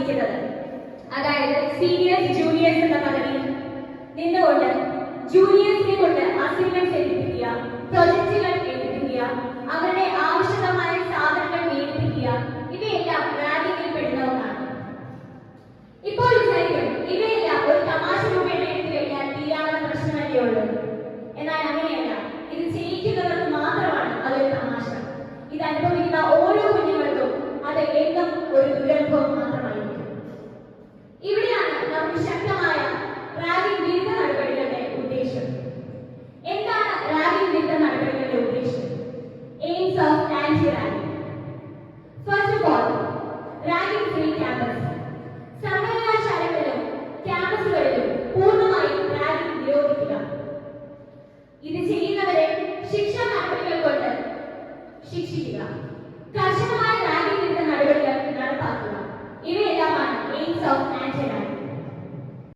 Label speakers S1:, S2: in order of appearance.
S1: ഉദ്ദേശിക്കുന്നത്. അതായത് seniors juniors എന്ന പദവിയിൽ നിന്നുകൊണ്ട് ജൂനിയേഴ്സിനെ കൊണ്ട് അസൈൻമെന്റ് ചെയ്യിപ്പിക്കുക, പ്രൊജക്റ്റുകൾ എടുപ്പിക്കുക, അവരുടെ ആവശ്യമായ സാധനങ്ങൾ മേടിപ്പിക്കുക, ഇവയെല്ലാം റാഗിങ്ങിൽ പെടുന്ന ഒന്നാണ്. ഇപ്പോൾ വിചാരിക്കും ഇവയെല്ലാം ഒരു തമാശ രൂപേണ എടുത്തു കഴിഞ്ഞാൽ തീരാവുന്ന പ്രശ്നമല്ലേ ഉള്ളൂ. എന്നാൽ അങ്ങനെയല്ല, ഇത് ചെയ്യിക്കുന്നവർക്ക് മാത്രമാണ് അതൊരു തമാശ. ഇത് അനുഭവിക്കുന്ന ഓരോ കുഞ്ഞുങ്ങൾക്കും അത് എന്നും ഒരു ദുരനുഭവം മാത്രമായിരിക്കും. ഇവിടെയാണ് നമുക്ക് ശക്തമായ റാഗിംഗ് വിരുദ്ധ നടപടികളുടെ ഉദ്ദേശം. എന്താണ് റാഗിംഗ് വിരുദ്ധ നടപടികളുടെ ഉദ്ദേശം? Aims of anti ragging. First of all, ragging free campus. സർവകലാശാലകളിലും ക്യാമ്പസുകളിലും